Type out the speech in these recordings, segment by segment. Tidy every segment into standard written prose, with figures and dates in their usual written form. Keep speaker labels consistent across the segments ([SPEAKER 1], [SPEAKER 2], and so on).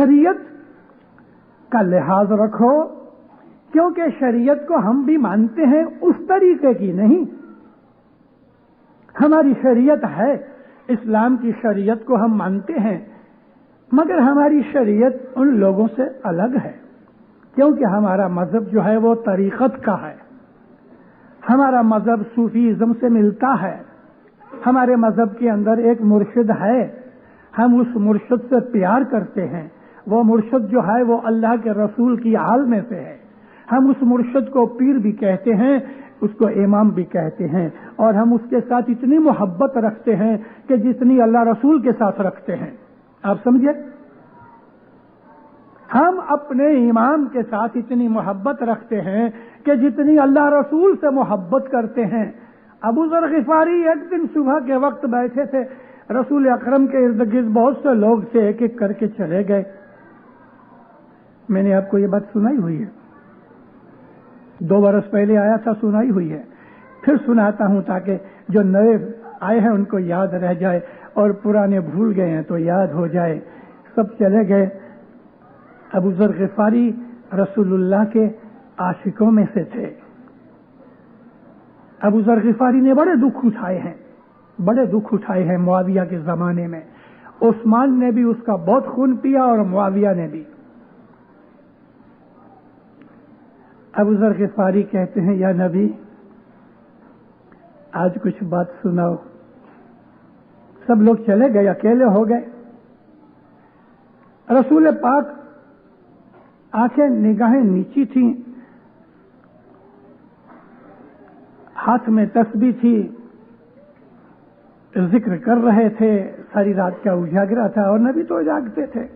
[SPEAKER 1] شریعت کا لحاظ رکھو، کیونکہ شریعت کو ہم بھی مانتے ہیں، اس طریقے کی نہیں۔ ہماری شریعت ہے، اسلام کی شریعت کو ہم مانتے ہیں، مگر ہماری شریعت ان لوگوں سے الگ ہے، کیونکہ ہمارا مذہب جو ہے وہ طریقت کا ہے۔ ہمارا مذہب صوفیزم سے ملتا ہے۔ ہمارے مذہب کے اندر ایک مرشد ہے، ہم اس مرشد سے پیار کرتے ہیں۔ وہ مرشد جو ہے وہ اللہ کے رسول کی آل میں سے ہے۔ ہم اس مرشد کو پیر بھی کہتے ہیں، اس کو امام بھی کہتے ہیں، اور ہم اس کے ساتھ اتنی محبت رکھتے ہیں کہ جتنی اللہ رسول کے ساتھ رکھتے ہیں۔ آپ سمجھے؟ ہم اپنے امام کے ساتھ اتنی محبت رکھتے ہیں کہ جتنی اللہ رسول سے محبت کرتے ہیں۔ ابو ذر غفاری ایک دن صبح کے وقت بیٹھے تھے، رسول اکرم کے ارد گرد بہت سے لوگ تھے، ایک ایک کر کے چلے گئے۔ میں نے آپ کو یہ بات سنائی ہوئی ہے، 2 برس پہلے آیا تھا، سنائی ہوئی ہے، پھر سناتا ہوں تاکہ جو نئے آئے ہیں ان کو یاد رہ جائے، اور پرانے بھول گئے ہیں تو یاد ہو جائے۔ سب چلے گئے۔ ابو ذر غفاری رسول اللہ کے عاشقوں میں سے تھے۔ ابو ذر غفاری نے بڑے دکھ اٹھائے ہیں معاویہ کے زمانے میں۔ عثمان نے بھی اس کا بہت خون پیا اور معاویہ نے بھی۔ ابو ذر غفاری کہتے ہیں، یا نبی آج کچھ بات سناؤ۔ سب لوگ چلے گئے، اکیلے ہو گئے۔ رسول پاک آنکھیں نگاہیں نیچی تھیں، ہاتھ میں تسبیح تھی، ذکر کر رہے تھے، ساری رات کا اجاگرا تھا، اور نبی تو جاگتے تھے۔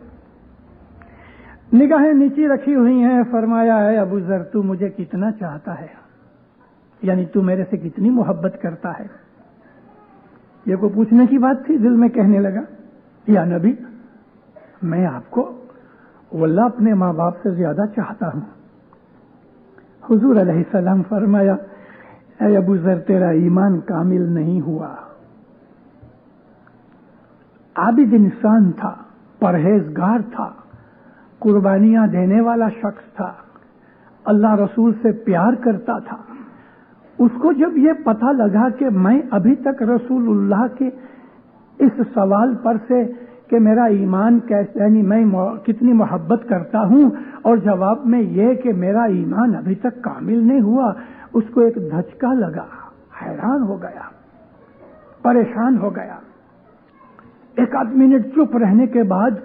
[SPEAKER 1] نگاہیں نیچی رکھی ہوئی ہیں، فرمایا ہے ابو ذر تو مجھے کتنا چاہتا ہے، یعنی تو میرے سے کتنی محبت کرتا ہے۔ یہ کوئی پوچھنے کی بات تھی؟ دل میں کہنے لگا، یا نبی میں آپ کو واللہ اپنے ماں باپ سے زیادہ چاہتا ہوں۔ حضور علیہ السلام فرمایا، اے ابو ذر تیرا ایمان کامل نہیں ہوا۔ عابد انسان تھا، پرہیزگار تھا، قربانیاں دینے والا شخص تھا، اللہ رسول سے پیار کرتا تھا۔ اس کو جب یہ پتہ لگا کہ میں ابھی تک رسول اللہ کے اس سوال پر سے کہ میرا ایمان کیسے، یعنی میں کتنی محبت کرتا ہوں، اور جواب میں یہ کہ میرا ایمان ابھی تک کامل نہیں ہوا، اس کو ایک دھچکا لگا، حیران ہو گیا، پریشان ہو گیا۔ 1 منٹ چپ رہنے کے بعد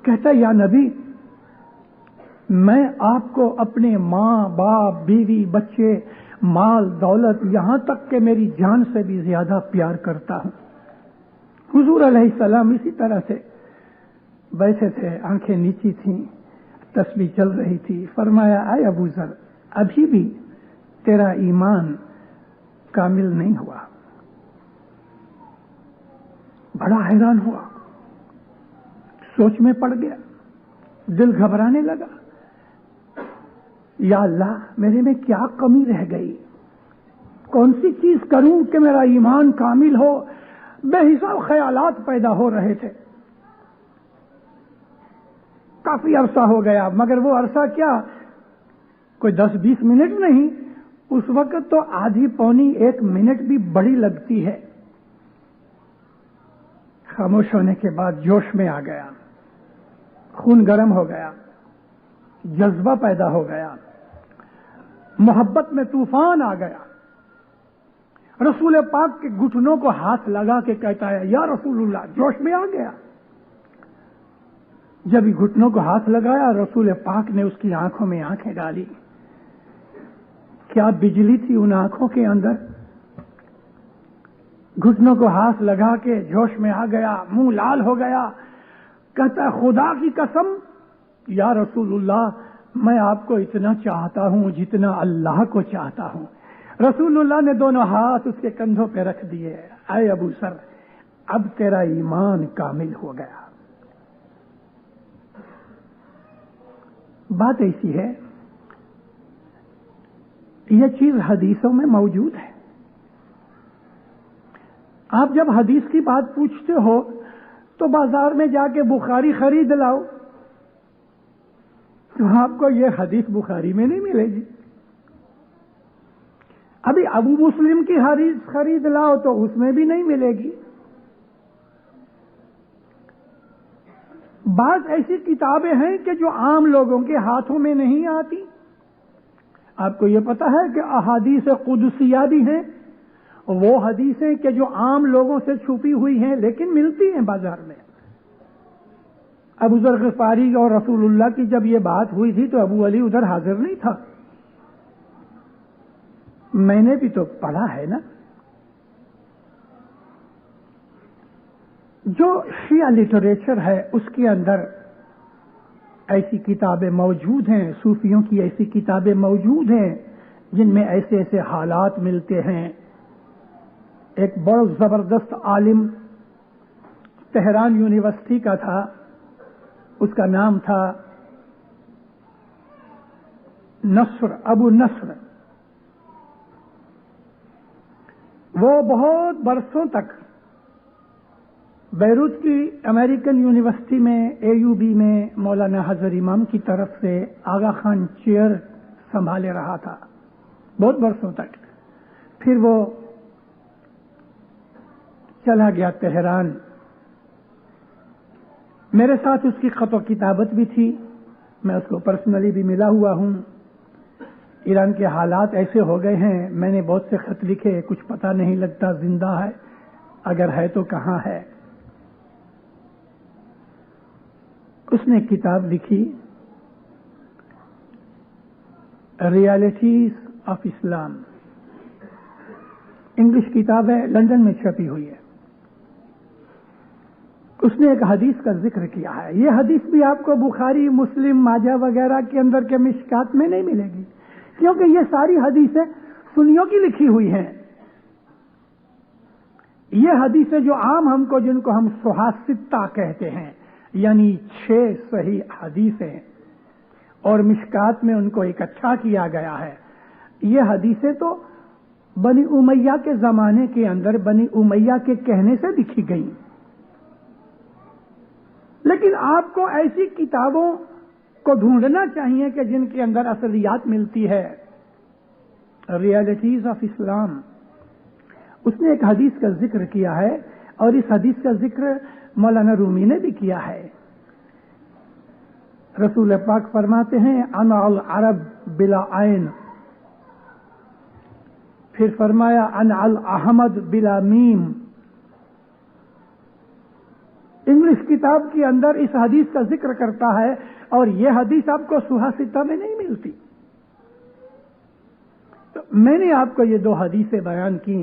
[SPEAKER 1] کہتا، یا نبی میں آپ کو اپنے ماں باپ بیوی بچے مال دولت یہاں تک کہ میری جان سے بھی زیادہ پیار کرتا ہوں۔ حضور علیہ السلام اسی طرح سے بیٹھے تھے، آنکھیں نیچی تھیں، تسبیح چل رہی تھی۔ فرمایا، اے ابو ذر ابھی بھی تیرا ایمان کامل نہیں ہوا۔ بڑا حیران ہوا، سوچ میں پڑ گیا، دل گھبرانے لگا۔ یا اللہ میرے میں کیا کمی رہ گئی، کون سی چیز کروں کہ میرا ایمان کامل ہو؟ بے حساب خیالات پیدا ہو رہے تھے۔ کافی عرصہ ہو گیا، مگر وہ عرصہ کیا، کوئی 10-20 منٹ نہیں، اس وقت تو آدھی پونی 1 منٹ بھی بڑی لگتی ہے۔ خاموش ہونے کے بعد جوش میں آ گیا، خون گرم ہو گیا، جذبہ پیدا ہو گیا، محبت میں طوفان آ گیا۔ رسول پاک کے گھٹنوں کو ہاتھ لگا کے کہتا ہے، یا رسول اللہ، جوش میں آ گیا۔ جب ہی گھٹنوں کو ہاتھ لگایا، رسول پاک نے اس کی آنکھوں میں آنکھیں ڈالی۔ کیا بجلی تھی ان آنکھوں کے اندر! گھٹنوں کو ہاتھ لگا کے جوش میں آ گیا، منہ لال ہو گیا، کہتا ہے، خدا کی قسم یا رسول اللہ میں آپ کو اتنا چاہتا ہوں جتنا اللہ کو چاہتا ہوں۔ رسول اللہ نے دونوں ہاتھ اس کے کندھوں پہ رکھ دیے، اے ابو ذر اب تیرا ایمان کامل ہو گیا۔ بات ایسی ہے، یہ چیز حدیثوں میں موجود ہے۔ آپ جب حدیث کی بات پوچھتے ہو تو بازار میں جا کے بخاری خرید لاؤ، تو آپ کو یہ حدیث بخاری میں نہیں ملے گی. ابھی ابو مسلم کی حدیث خرید لاؤ تو اس میں بھی نہیں ملے گی. بعض ایسی کتابیں ہیں کہ جو عام لوگوں کے ہاتھوں میں نہیں آتی. آپ کو یہ پتا ہے کہ احادیث قدسیہ بھی ہیں، وہ حدیثیں کہ جو عام لوگوں سے چھپی ہوئی ہیں لیکن ملتی ہیں بازار میں. ابو ذر غفاری اور رسول اللہ کی جب یہ بات ہوئی تھی تو ابو علی ادھر حاضر نہیں تھا. میں نے بھی تو پڑھا ہے نا. جو شیعہ لٹریچر ہے اس کے اندر ایسی کتابیں موجود ہیں، صوفیوں کی ایسی کتابیں موجود ہیں جن میں ایسے ایسے حالات ملتے ہیں. ایک بڑا زبردست عالم تہران یونیورسٹی کا تھا، اس کا نام تھا نصر، ابو نصر. وہ بہت برسوں تک بیروت کی امریکن یونیورسٹی میں AUB میں مولانا حضر امام کی طرف سے آغا خان چیئر سنبھالے رہا تھا بہت برسوں تک. پھر وہ چلا گیا تہران. میرے ساتھ اس کی خط و کتابت بھی تھی، میں اس کو پرسنلی بھی ملا ہوا ہوں. ایران کے حالات ایسے ہو گئے ہیں، میں نے بہت سے خط لکھے، کچھ پتہ نہیں لگتا زندہ ہے، اگر ہے تو کہاں ہے. اس نے کتاب لکھی ریالٹیز آف اسلام، انگلش کتاب ہے، لندن میں چھپی ہوئی ہے. اس نے ایک حدیث کا ذکر کیا ہے. یہ حدیث بھی آپ کو بخاری، مسلم، ماجہ وغیرہ کے اندر کے مشکات میں نہیں ملے گی، کیونکہ یہ ساری حدیثیں سنیوں کی لکھی ہوئی ہیں. یہ حدیثیں جو عام ہم کو، جن کو ہم صحاح کہتے ہیں، یعنی 6 صحیح حدیثیں، اور مشکات میں ان کو اکٹھا کیا گیا ہے. یہ حدیثیں تو بنی امیہ کے زمانے کے اندر بنی امیہ کے کہنے سے لکھی گئیں. لیکن آپ کو ایسی کتابوں کو ڈھونڈنا چاہیے کہ جن کے اندر اصلیات ملتی ہے. ریالٹیز آف اسلام، اس نے ایک حدیث کا ذکر کیا ہے، اور اس حدیث کا ذکر مولانا رومی نے بھی کیا ہے. رسول پاک فرماتے ہیں انا العرب بلا عین، پھر فرمایا انا الاحمد بلا میم. انگلش کتاب کے اندر اس حدیث کا ذکر کرتا ہے، اور یہ حدیث آپ کو صحاح میں نہیں ملتی. تو میں نے آپ کو یہ 2 حدیثیں بیان کی،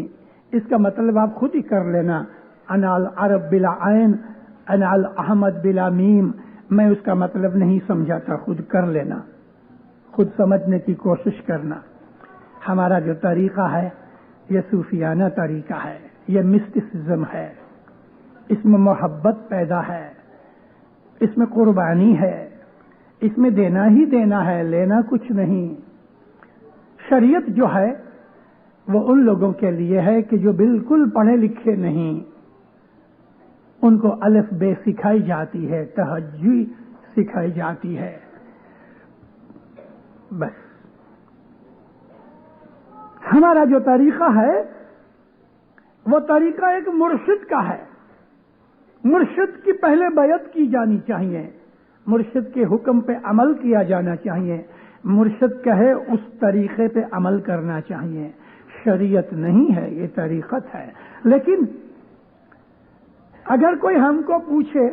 [SPEAKER 1] اس کا مطلب آپ خود ہی کر لینا. انا العرب بلا عین، انا الاحمد بلا میم. میں اس کا مطلب نہیں سمجھاتا، خود کر لینا، خود سمجھنے کی کوشش کرنا. ہمارا جو طریقہ ہے یہ صوفیانہ طریقہ ہے، یہ مسٹسزم ہے. اس میں محبت پیدا ہے، اس میں قربانی ہے، اس میں دینا ہی دینا ہے، لینا کچھ نہیں. شریعت جو ہے وہ ان لوگوں کے لیے ہے کہ جو بالکل پڑھے لکھے نہیں، ان کو الف بے سکھائی جاتی ہے، تہجی سکھائی جاتی ہے. بس ہمارا جو طریقہ ہے وہ طریقہ ایک مرشد کا ہے. مرشد کی پہلے بیعت کی جانی چاہیے، مرشد کے حکم پہ عمل کیا جانا چاہیے، مرشد کہے اس طریقے پہ عمل کرنا چاہیے. شریعت نہیں ہے، یہ طریقت ہے. لیکن اگر کوئی ہم کو پوچھے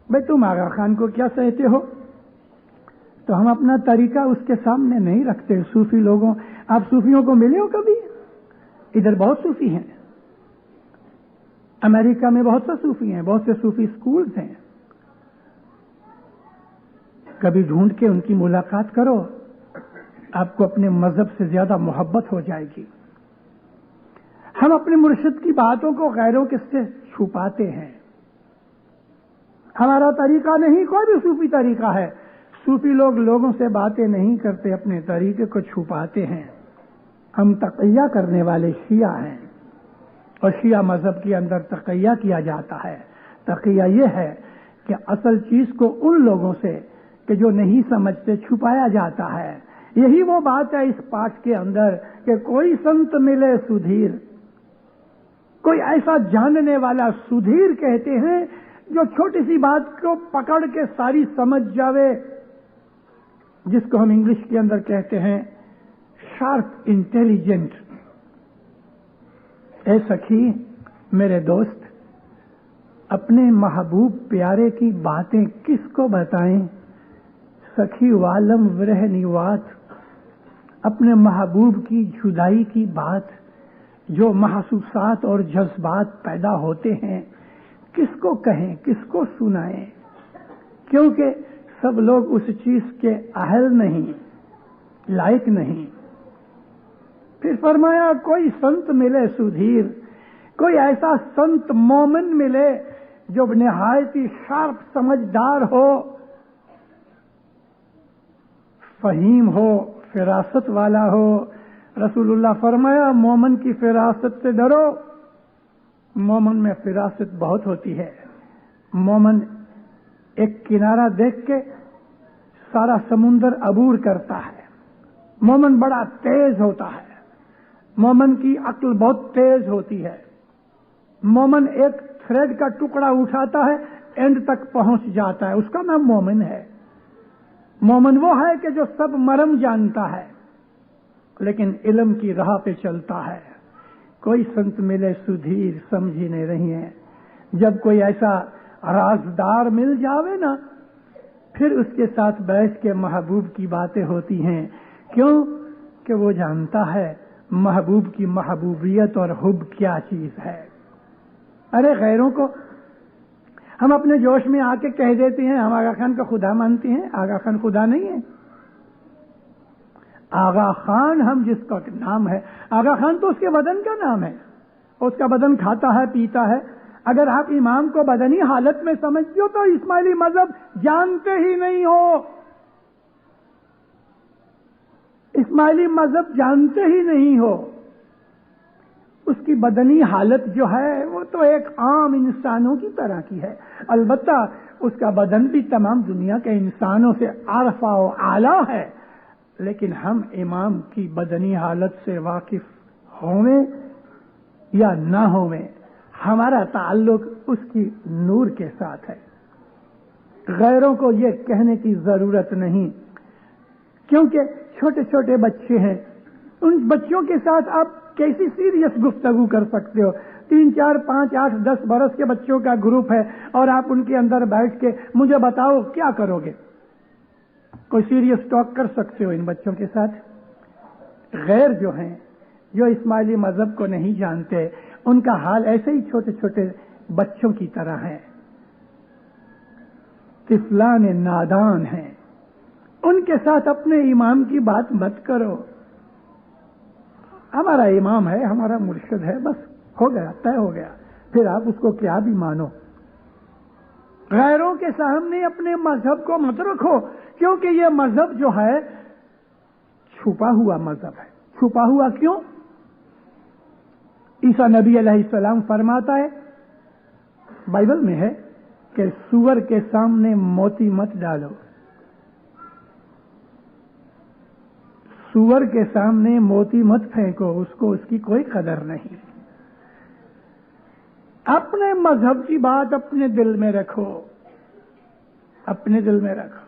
[SPEAKER 1] بھئی تم آغا خان کو کیا کہتے ہو، تو ہم اپنا طریقہ اس کے سامنے نہیں رکھتے. صوفی لوگوں، آپ صوفیوں کو ملے ہو کبھی؟ ادھر بہت صوفی ہیں، امریکہ میں بہت سے صوفی ہیں، بہت سے صوفی سکولز ہیں. کبھی ڈھونڈ کے ان کی ملاقات کرو، آپ کو اپنے مذہب سے زیادہ محبت ہو جائے گی. ہم اپنے مرشد کی باتوں کو غیروں کے سے چھپاتے ہیں. ہمارا طریقہ نہیں کوئی بھی صوفی طریقہ ہے. صوفی لوگ لوگوں سے باتیں نہیں کرتے، اپنے طریقے کو چھپاتے ہیں. ہم تقیہ کرنے والے شیعہ ہیں، اور شیعہ مذہب کے اندر تقیہ کیا جاتا ہے. تقیہ یہ ہے کہ اصل چیز کو ان لوگوں سے کہ جو نہیں سمجھتے چھپایا جاتا ہے. یہی وہ بات ہے اس پاٹ کے اندر کہ کوئی سنت ملے سدھیر، کوئی ایسا جاننے والا سدھیر کہتے ہیں جو چھوٹی سی بات کو پکڑ کے ساری سمجھ جاوے، جس کو ہم انگلش کے اندر کہتے ہیں شارپ انٹیلیجنٹ. اے سخی میرے دوست، اپنے محبوب پیارے کی باتیں کس کو بتائیں؟ سخی والم ورہ نیوات، اپنے محبوب کی جدائی کی بات، جو محسوسات اور جذبات پیدا ہوتے ہیں، کس کو کہیں، کس کو سنائیں؟ کیونکہ سب لوگ اس چیز کے اہل نہیں، لائق نہیں. پھر فرمایا کوئی سنت ملے سدھیر، کوئی ایسا سنت مومن ملے جو نہایت ہی شارپ سمجھدار ہو، فہیم ہو، فراست والا ہو. رسول اللہ فرمایا مومن کی فراست سے ڈرو. مومن میں فراست بہت ہوتی ہے. مومن ایک کنارہ دیکھ کے سارا سمندر عبور کرتا ہے. مومن بڑا تیز ہوتا ہے. مومن کی عقل بہت تیز ہوتی ہے. مومن ایک تھریڈ کا ٹکڑا اٹھاتا ہے، اینڈ تک پہنچ جاتا ہے. اس کا نام مومن ہے. مومن وہ ہے کہ جو سب مرم جانتا ہے لیکن علم کی راہ پہ چلتا ہے. کوئی سنت ملے سدھیر، سمجھ ہی نہیں رہی ہیں. جب کوئی ایسا رازدار مل جاوے نا، پھر اس کے ساتھ بیٹھ کے محبوب کی باتیں ہوتی ہیں. کیوں کہ وہ جانتا ہے محبوب کی محبوبیت اور حب کیا چیز ہے. ارے غیروں کو ہم اپنے جوش میں آ کے کہہ دیتے ہیں ہم آغا خان کا خدا مانتے ہیں. آغا خان خدا نہیں ہے. آغا خان ہم جس کا نام ہے، آغا خان تو اس کے بدن کا نام ہے. اس کا بدن کھاتا ہے، پیتا ہے. اگر آپ امام کو بدنی حالت میں سمجھتے ہو تو اسماعیلی مذہب جانتے ہی نہیں ہو. اسماعیلی مذہب جانتے ہی نہیں ہو. اس کی بدنی حالت جو ہے وہ تو ایک عام انسانوں کی طرح کی ہے. البتہ اس کا بدن بھی تمام دنیا کے انسانوں سے عرفہ و اعلیٰ ہے. لیکن ہم امام کی بدنی حالت سے واقف ہوئیں یا نہ ہوئیں، ہمارا تعلق اس کی نور کے ساتھ ہے. غیروں کو یہ کہنے کی ضرورت نہیں، کیونکہ چھوٹے چھوٹے بچے ہیں. ان بچوں کے ساتھ آپ کیسی سیریس گفتگو کر سکتے ہو؟ 3 4 5 8 10 برس کے بچوں کا گروپ ہے اور آپ ان کے اندر بیٹھ کے مجھے بتاؤ کیا کرو گے؟ کوئی سیریس ٹاک کر سکتے ہو ان بچوں کے ساتھ؟ غیر جو ہیں، جو اسماعیلی مذہب کو نہیں جانتے، ان کا حال ایسے ہی چھوٹے چھوٹے بچوں کی طرح ہے. طفلان نادان ہیں. ان کے ساتھ اپنے امام کی بات مت کرو. ہمارا امام ہے، ہمارا مرشد ہے، بس ہو گیا، طے ہو گیا. پھر آپ اس کو کیا بھی مانو. غیروں کے سامنے اپنے مذہب کو مت رکھو، کیونکہ یہ مذہب جو ہے چھپا ہوا مذہب ہے. چھپا ہوا کیوں؟ عیسیٰ نبی علیہ السلام فرماتا ہے، بائبل میں ہے کہ سور کے سامنے موتی مت ڈالو. سور کے سامنے موتی مت پھینکو، اس کو اس کی کوئی قدر نہیں. اپنے مذہب کی بات اپنے دل میں رکھو. اپنے دل میں رکھو.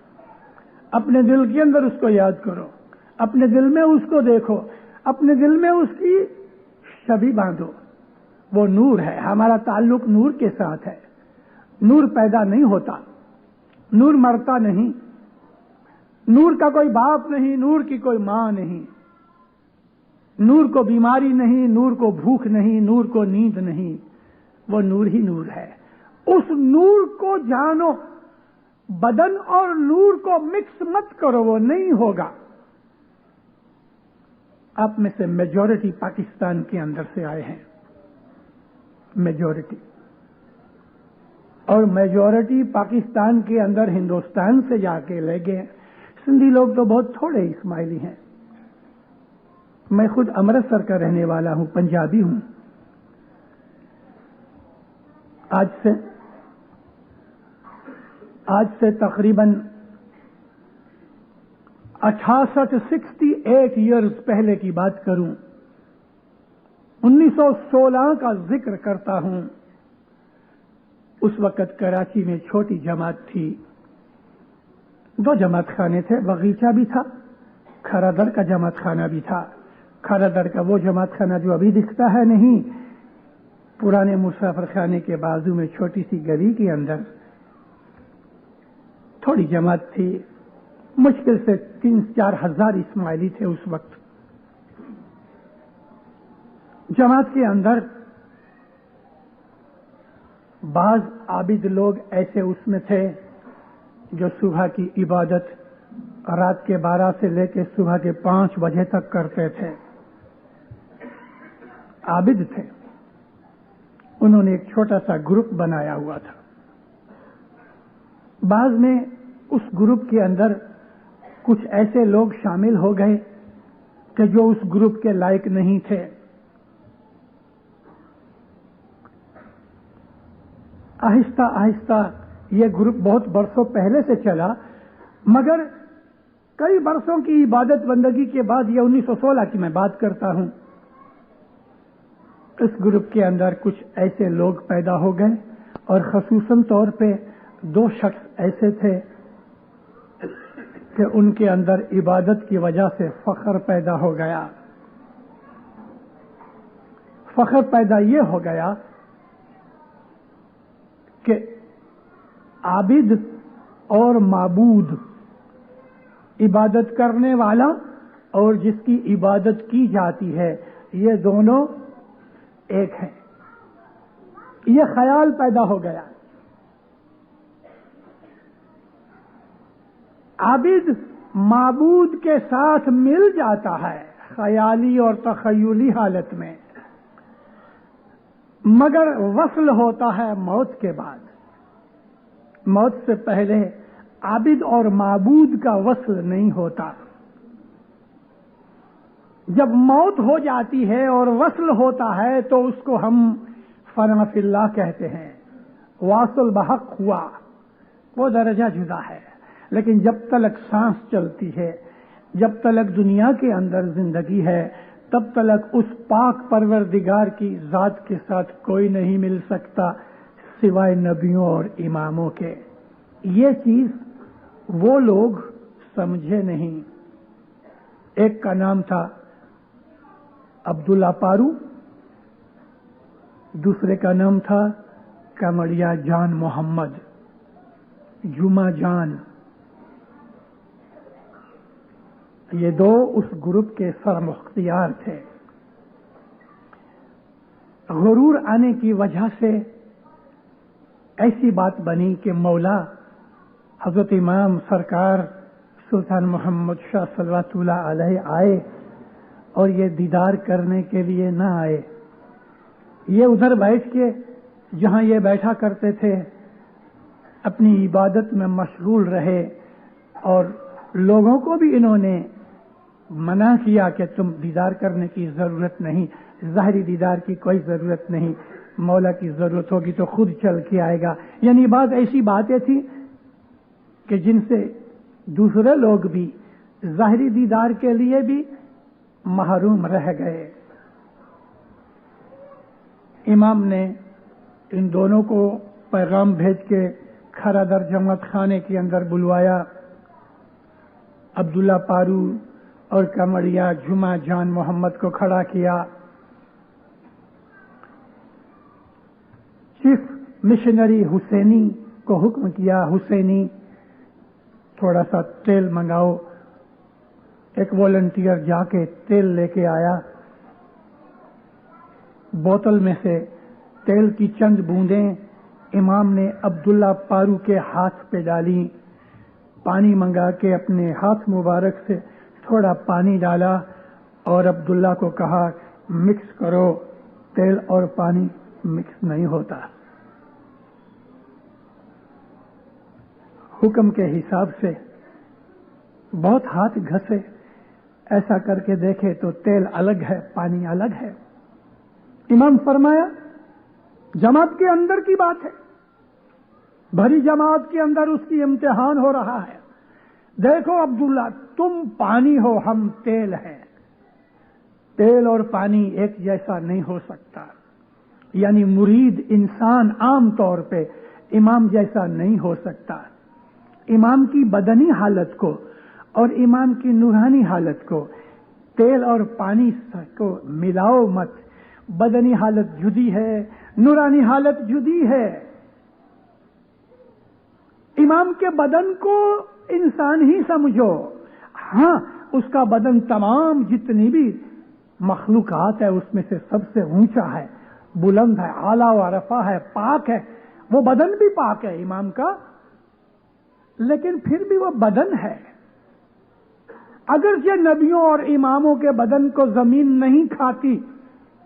[SPEAKER 1] اپنے دل کے اندر اس کو یاد کرو. اپنے دل میں اس کو دیکھو. اپنے دل میں اس کی چھبی باندھو. وہ نور ہے. ہمارا تعلق نور کے ساتھ ہے. نور پیدا نہیں ہوتا، نور مرتا نہیں. نور کا کوئی باپ نہیں، نور کی کوئی ماں نہیں. نور کو بیماری نہیں، نور کو بھوک نہیں، نور کو نیند نہیں. وہ نور ہی نور ہے. اس نور کو جانو. بدن اور نور کو مکس مت کرو، وہ نہیں ہوگا. آپ میں سے میجورٹی پاکستان کے اندر سے آئے ہیں، میجورٹی. اور میجورٹی پاکستان کے اندر ہندوستان سے جا کے لے گئے. سندھی لوگ تو بہت تھوڑے اسماعیلی ہیں. میں خود امرتسر کا رہنے والا ہوں، پنجابی ہوں. آج سے تقریباً 68 ایئرز پہلے کی بات کروں، 1916 کا ذکر کرتا ہوں، اس وقت کراچی میں چھوٹی جماعت تھی، 2 جماعت خانے تھے، بغیچہ بھی تھا، کھرا در کا جماعت خانہ بھی تھا۔ کھرا در کا وہ جماعت خانہ جو ابھی دکھتا ہے نہیں، پرانے مسافر خانے کے بازو میں چھوٹی سی گلی کے اندر تھوڑی جماعت تھی، مشکل سے 3-4 ہزار اسماعیلی تھے اس وقت۔ جماعت کے اندر بعض عابد لوگ ایسے اس میں تھے جو صبح کی عبادت رات کے 12 سے لے کے صبح کے 5 بجے تک کرتے تھے، عابد تھے۔ انہوں نے ایک چھوٹا سا گروپ بنایا ہوا تھا۔ بعض میں اس گروپ کے اندر کچھ ایسے لوگ شامل ہو گئے کہ جو اس گروپ کے لائق نہیں تھے۔ آہستہ آہستہ یہ گروپ بہت برسوں پہلے سے چلا، مگر کئی برسوں کی عبادت بندگی کے بعد، یہ 1916 کی میں بات کرتا ہوں، اس گروپ کے اندر کچھ ایسے لوگ پیدا ہو گئے، اور خصوصاً طور پہ 2 شخص ایسے تھے کہ ان کے اندر عبادت کی وجہ سے فخر پیدا ہو گیا۔ فخر پیدا یہ ہو گیا کہ عابد اور معبود، عبادت کرنے والا اور جس کی عبادت کی جاتی ہے، یہ دونوں ایک ہیں۔ یہ خیال پیدا ہو گیا۔ عابد معبود کے ساتھ مل جاتا ہے خیالی اور تخیلی حالت میں، مگر وصل ہوتا ہے موت کے بعد۔ موت سے پہلے عابد اور معبود کا وصل نہیں ہوتا۔ جب موت ہو جاتی ہے اور وصل ہوتا ہے تو اس کو ہم فنا فی اللہ کہتے ہیں، واصل بحق ہوا، وہ درجہ جدا ہے۔ لیکن جب تلک سانس چلتی ہے، جب تلک دنیا کے اندر زندگی ہے، تب تلک اس پاک پروردگار کی ذات کے ساتھ کوئی نہیں مل سکتا سوائے نبیوں اور اماموں کے۔ یہ چیز وہ لوگ سمجھے نہیں۔ ایک کا نام تھا عبداللہ پارو، دوسرے کا نام تھا کمڑیا جان محمد، جمعہ جان۔ یہ 2 اس گروپ کے سرمختار تھے۔ غرور آنے کی وجہ سے ایسی بات بنی کہ مولا حضرت امام سرکار سلطان محمد شاہ صلوات اللہ علیہ آئے، اور یہ دیدار کرنے کے لیے نہ آئے۔ یہ ادھر بیٹھ کے جہاں یہ بیٹھا کرتے تھے اپنی عبادت میں مشغول رہے، اور لوگوں کو بھی انہوں نے منع کیا کہ تم دیدار کرنے کی ضرورت نہیں، ظاہری دیدار کی کوئی ضرورت نہیں، مولا کی ضرورت ہوگی تو خود چل کے آئے گا۔ یعنی بعض ایسی باتیں تھیں کہ جن سے دوسرے لوگ بھی ظاہری دیدار کے لیے بھی محروم رہ گئے۔ امام نے ان دونوں کو پیغام بھیج کے کھرا در جماعت خانے کے اندر بلوایا۔ عبداللہ پارو اور کمڑیا جمعہ جان محمد کو کھڑا کیا۔ چیف مشنری حسینی کو حکم کیا، حسینی تھوڑا سا تیل منگاؤ۔ ایک والنٹیئر جا کے تیل لے کے آیا، بوتل میں سے تیل کی چند بوندیں امام نے عبداللہ پارو کے ہاتھ پہ ڈالی، پانی منگا کے اپنے ہاتھ مبارک سے تھوڑا پانی ڈالا اور عبداللہ کو کہا مکس کرو۔ تیل اور پانی مکس نہیں ہوتا۔ حکم کے حساب سے بہت ہاتھ گھسے، ایسا کر کے دیکھے تو تیل الگ ہے، پانی الگ ہے۔ امام فرمایا جماعت کے اندر کی بات ہے، بھری جماعت کے اندر اس کی امتحان ہو رہا ہے، دیکھو عبداللہ تم پانی ہو ہم تیل ہیں، تیل اور پانی ایک جیسا نہیں ہو سکتا، یعنی مرید انسان عام طور پہ امام جیسا نہیں ہو سکتا۔ امام کی بدنی حالت کو اور امام کی نورانی حالت کو، تیل اور پانی کو ملاؤ مت، بدنی حالت جدی ہے، نورانی حالت جدی ہے۔ امام کے بدن کو انسان ہی سمجھو، ہاں اس کا بدن تمام جتنی بھی مخلوقات ہے اس میں سے سب سے اونچا ہے، بلند ہے، اعلیٰ و رفع ہے، پاک ہے، وہ بدن بھی پاک ہے امام کا، لیکن پھر بھی وہ بدن ہے۔ اگرچہ نبیوں اور اماموں کے بدن کو زمین نہیں کھاتی،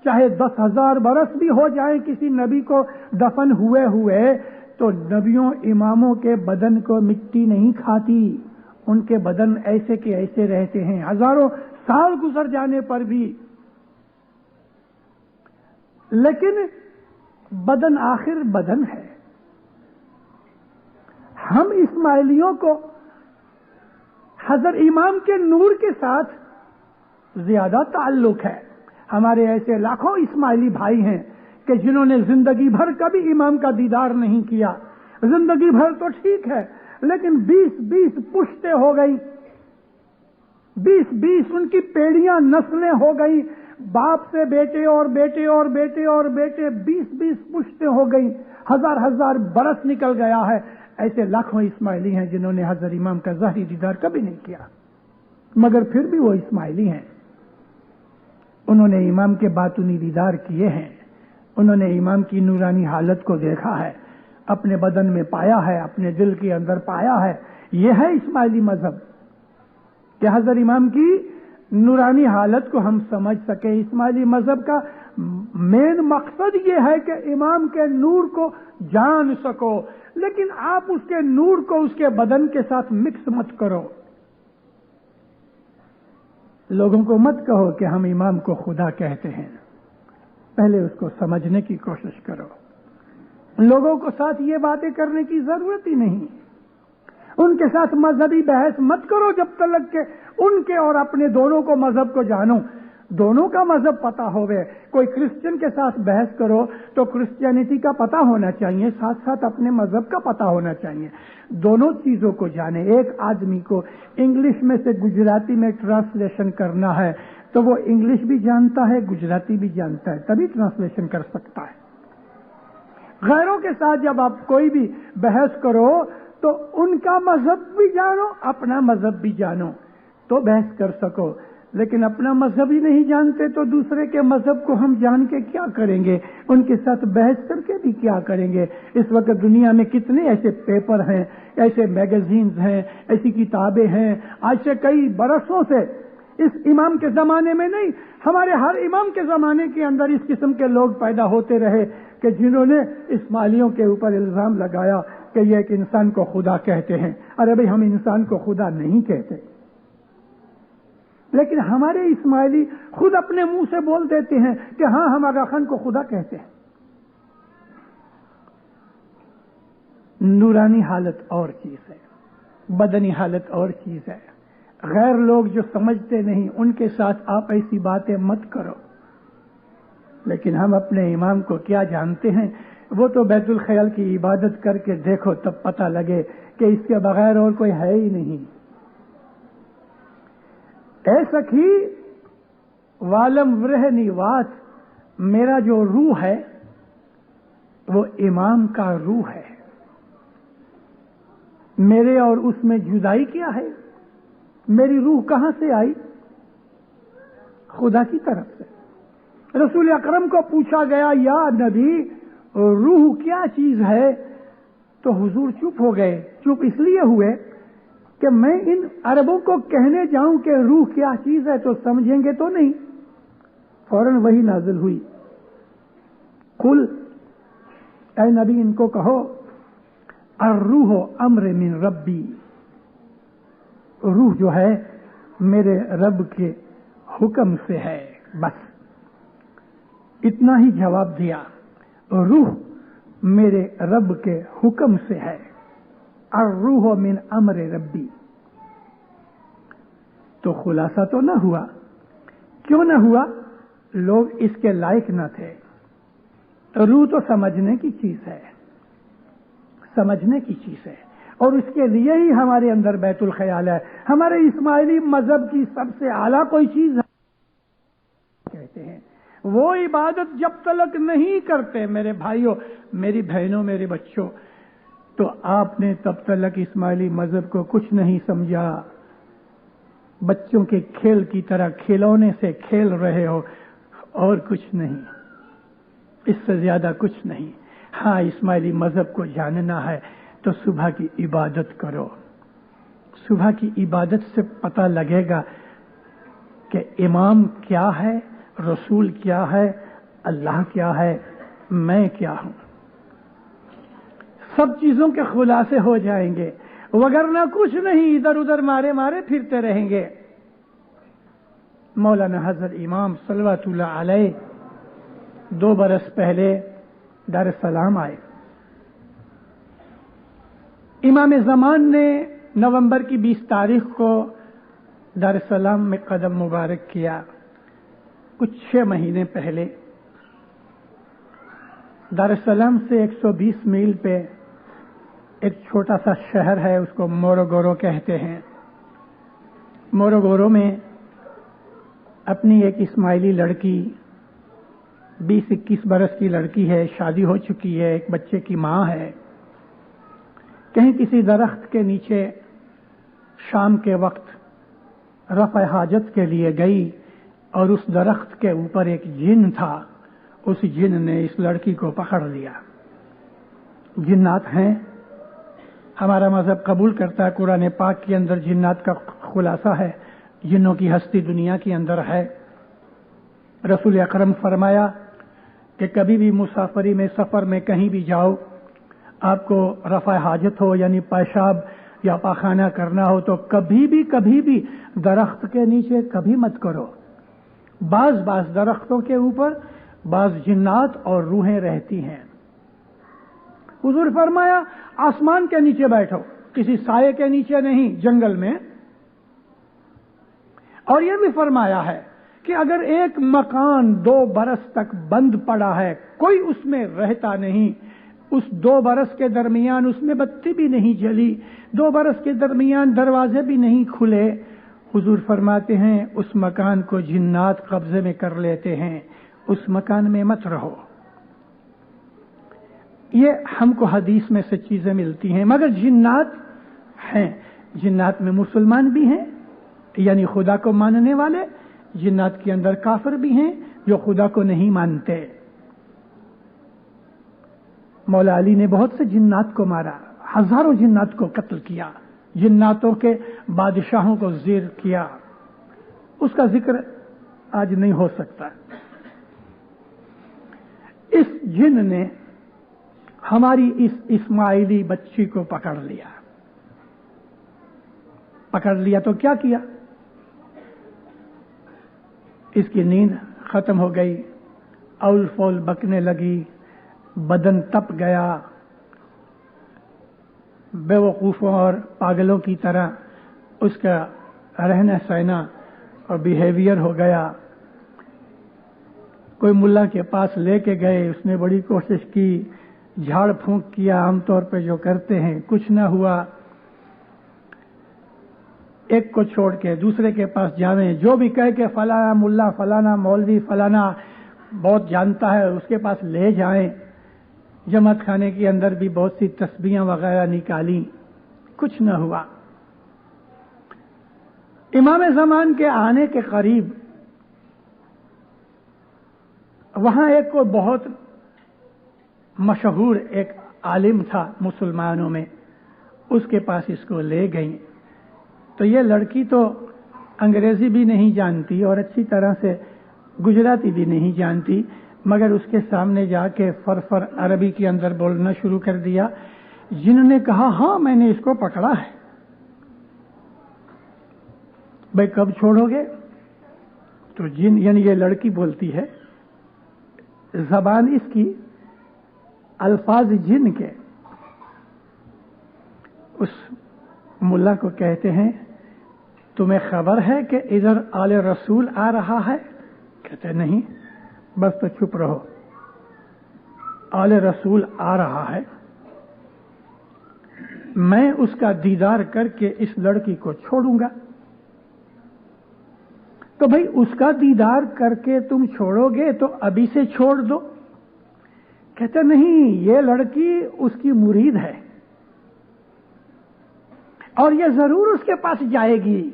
[SPEAKER 1] چاہے 10,000 برس بھی ہو جائیں کسی نبی کو دفن ہوئے تو نبیوں اماموں کے بدن کو مٹی نہیں کھاتی، ان کے بدن ایسے کے ایسے رہتے ہیں ہزاروں سال گزر جانے پر بھی، لیکن بدن آخر بدن ہے۔ ہم اسماعیلیوں کو حضرت امام کے نور کے ساتھ زیادہ تعلق ہے۔ ہمارے ایسے لاکھوں اسماعیلی بھائی ہیں کہ جنہوں نے زندگی بھر کبھی امام کا دیدار نہیں کیا، زندگی بھر تو ٹھیک ہے لیکن 20 پشتیں ہو گئی، 20 ان کی پیڑیاں نسلیں ہو گئی، باپ سے بیٹے اور بیٹے اور بیٹے اور بیٹے، 20 پشتیں ہو گئی، ہزار برس نکل گیا ہے۔ ایسے لاکھوں اسماعیلی ہیں جنہوں نے حضرت امام کا ظاہری دیدار کبھی نہیں کیا، مگر پھر بھی وہ اسماعیلی ہیں۔ انہوں نے امام کے باطنی دیدار کیے ہیں، انہوں نے امام کی نورانی حالت کو دیکھا ہے، اپنے بدن میں پایا ہے، اپنے دل کے اندر پایا ہے۔ یہ ہے اسماعیلی مذہب کہ حضرت امام کی نورانی حالت کو ہم سمجھ سکیں۔ اسماعیلی مذہب کا مین مقصد یہ ہے کہ امام کے نور کو جان سکو، لیکن آپ اس کے نور کو اس کے بدن کے ساتھ مکس مت کرو۔ لوگوں کو مت کہو کہ ہم امام کو خدا کہتے ہیں، پہلے اس کو سمجھنے کی کوشش کرو۔ لوگوں کو ساتھ یہ باتیں کرنے کی ضرورت ہی نہیں، ان کے ساتھ مذہبی بحث مت کرو جب تک کہ ان کے اور اپنے دونوں کو مذہب کو جانو، دونوں کا مذہب پتا ہوئے۔ کوئی کرسچن کے ساتھ بحث کرو تو کرسچینٹی کا پتا ہونا چاہیے، ساتھ ساتھ اپنے مذہب کا پتا ہونا چاہیے، دونوں چیزوں کو جانے۔ ایک آدمی کو انگلش میں سے گجراتی میں ٹرانسلیشن کرنا ہے تو وہ انگلش بھی جانتا ہے، گجراتی بھی جانتا ہے، تبھی ٹرانسلیشن کر سکتا ہے۔ غیروں کے ساتھ جب آپ کوئی بھی بحث کرو تو ان کا مذہب بھی جانو، اپنا مذہب بھی جانو تو بحث کر سکو، لیکن اپنا مذہب ہی نہیں جانتے تو دوسرے کے مذہب کو ہم جان کے کیا کریں گے، ان کے ساتھ بحث کر کے بھی کیا کریں گے۔ اس وقت دنیا میں کتنے ایسے پیپر ہیں، ایسے میگزینز ہیں، ایسی کتابیں ہیں، آج سے کئی برسوں سے، اس امام کے زمانے میں نہیں، ہمارے ہر امام کے زمانے کے اندر اس قسم کے لوگ پیدا ہوتے رہے کہ جنہوں نے اسماعیلیوں کے اوپر الزام لگایا کہ یہ ایک انسان کو خدا کہتے ہیں۔ ارے بھائی، ہم انسان کو خدا نہیں کہتے، لیکن ہمارے اسماعیلی خود اپنے منہ سے بول دیتے ہیں کہ ہاں ہم آغا خان کو خدا کہتے ہیں۔ نورانی حالت اور چیز ہے، بدنی حالت اور چیز ہے۔ غیر لوگ جو سمجھتے نہیں ان کے ساتھ آپ ایسی باتیں مت کرو، لیکن ہم اپنے امام کو کیا جانتے ہیں؟ وہ تو بیت الخیال کی عبادت کر کے دیکھو تب پتہ لگے کہ اس کے بغیر اور کوئی ہے ہی نہیں۔ اے سخی والم ورہنی وات، میرا جو روح ہے وہ امام کا روح ہے، میرے اور اس میں جدائی کیا ہے؟ میری روح کہاں سے آئی؟ خدا کی طرف سے۔ رسول اکرم کو پوچھا گیا یا نبی روح کیا چیز ہے؟ تو حضور چپ ہو گئے۔ چپ اس لیے ہوئے کہ میں ان عربوں کو کہنے جاؤں کہ روح کیا چیز ہے تو سمجھیں گے تو نہیں۔ فوراً وہی نازل ہوئی، قل، اے نبی ان کو کہو، الروح امر من ربی، روح جو ہے میرے رب کے حکم سے ہے۔ بس اتنا ہی جواب دیا، روح میرے رب کے حکم سے ہے، الروح من امر ربی۔ تو خلاصہ تو نہ ہوا. کیوں نہ ہوا؟ لوگ اس کے لائق نہ تھے. روح تو سمجھنے کی چیز ہے، سمجھنے کی چیز ہے، اور اس کے لیے ہی ہمارے اندر بیت الخیال ہے. ہمارے اسماعیلی مذہب کی سب سے اعلیٰ کوئی چیز ہے کہتے ہیں وہ عبادت جب تلک نہیں کرتے میرے بھائیوں، میری بہنوں، میرے بچوں، تو آپ نے تب تلک اسماعیلی مذہب کو کچھ نہیں سمجھا. بچوں کے کھیل کی طرح کھلونے سے کھیل رہے ہو اور کچھ نہیں، اس سے زیادہ کچھ نہیں. ہاں، اسماعیلی مذہب کو جاننا ہے تو صبح کی عبادت کرو. صبح کی عبادت سے پتہ لگے گا کہ امام کیا ہے، رسول کیا ہے، اللہ کیا ہے، میں کیا ہوں. سب چیزوں کے خلاصے ہو جائیں گے، وگرنہ کچھ نہیں، ادھر ادھر مارے مارے پھرتے رہیں گے. مولانا حضرت امام صلوات اللہ علیہ 2 برس پہلے دار السلام آئے. امام زمان نے نومبر کی 20 تاریخ کو دار السلام میں قدم مبارک کیا. کچھ 6 مہینے پہلے دار السلام سے 120 میل پہ ایک چھوٹا سا شہر ہے، اس کو موروگورو کہتے ہیں. موروگورو میں اپنی ایک اسماعیلی لڑکی 20-21 برس کی لڑکی ہے، شادی ہو چکی ہے، ایک بچے کی ماں ہے. کہیں کسی درخت کے نیچے شام کے وقت رفع حاجت کے لیے گئی اور اس درخت کے اوپر ایک جن تھا. اس جن نے اس لڑکی کو پکڑ لیا. جنات ہیں، ہمارا مذہب قبول کرتا ہے، قرآن پاک کے اندر جنات کا خلاصہ ہے، جنوں کی ہستی دنیا کے اندر ہے. رسول اکرم فرمایا کہ کبھی بھی مسافری میں، سفر میں کہیں بھی جاؤ، آپ کو رفع حاجت ہو یعنی پیشاب یا پاخانہ کرنا ہو تو کبھی بھی درخت کے نیچے کبھی مت کرو. بعض درختوں کے اوپر بعض جنات اور روحیں رہتی ہیں. حضور فرمایا آسمان کے نیچے بیٹھو، کسی سائے کے نیچے نہیں، جنگل میں. اور یہ بھی فرمایا ہے کہ اگر ایک مکان 2 برس تک بند پڑا ہے، کوئی اس میں رہتا نہیں، اس 2 برس کے درمیان اس میں بتی بھی نہیں جلی، 2 برس کے درمیان دروازے بھی نہیں کھلے، حضور فرماتے ہیں اس مکان کو جنات قبضے میں کر لیتے ہیں، اس مکان میں مت رہو. یہ ہم کو حدیث میں سے چیزیں ملتی ہیں، مگر جنات ہیں. جنات میں مسلمان بھی ہیں یعنی خدا کو ماننے والے، جنات کے اندر کافر بھی ہیں جو خدا کو نہیں مانتے. مولا علی نے بہت سے جنات کو مارا، ہزاروں جنات کو قتل کیا، جناتوں کے بادشاہوں کو زیر کیا. اس کا ذکر آج نہیں ہو سکتا. اس جن نے ہماری اس اسماعیلی بچی کو پکڑ لیا تو کیا کیا؟ اس کی نیند ختم ہو گئی، اول فول بکنے لگی، بدن تپ گیا، بے وقوفوں اور پاگلوں کی طرح اس کا رہنا سہنا اور بیہیویئر ہو گیا. کوئی ملا کے پاس لے کے گئے، اس نے بڑی کوشش کی، جھاڑ پھونک کیا، عام طور پہ جو کرتے ہیں، کچھ نہ ہوا. ایک کو چھوڑ کے دوسرے کے پاس جاویں، جو بھی کہہ کے فلانا ملا، فلانا مولوی، فلانا بہت جانتا ہے، اس کے پاس لے جائیں. جماعت خانے کے اندر بھی بہت سی تسبیحاں وغیرہ نکالی، کچھ نہ ہوا. امام زمان کے آنے کے قریب وہاں ایک کو بہت مشہور ایک عالم تھا مسلمانوں میں، اس کے پاس اس کو لے گئیں. تو یہ لڑکی تو انگریزی بھی نہیں جانتی اور اچھی طرح سے گجراتی بھی نہیں جانتی، مگر اس کے سامنے جا کے فرفر عربی کے اندر بولنا شروع کر دیا. جن نے کہا ہاں میں نے اس کو پکڑا ہے. بھائی کب چھوڑو گے؟ تو جن یعنی یہ لڑکی بولتی ہے، زبان اس کی الفاظ جن کے. اس ملا کو کہتے ہیں تمہیں خبر ہے کہ ادھر آل رسول آ رہا ہے؟ کہتے نہیں، بس تو چپ رہو، آل رسول آ رہا ہے، میں اس کا دیدار کر کے اس لڑکی کو چھوڑوں گا۔ تو بھائی اس کا دیدار کر کے تم چھوڑو گے تو ابھی سے چھوڑ دو۔ کہتے نہیں، یہ لڑکی اس کی مرید ہے اور یہ ضرور اس کے پاس جائے گی،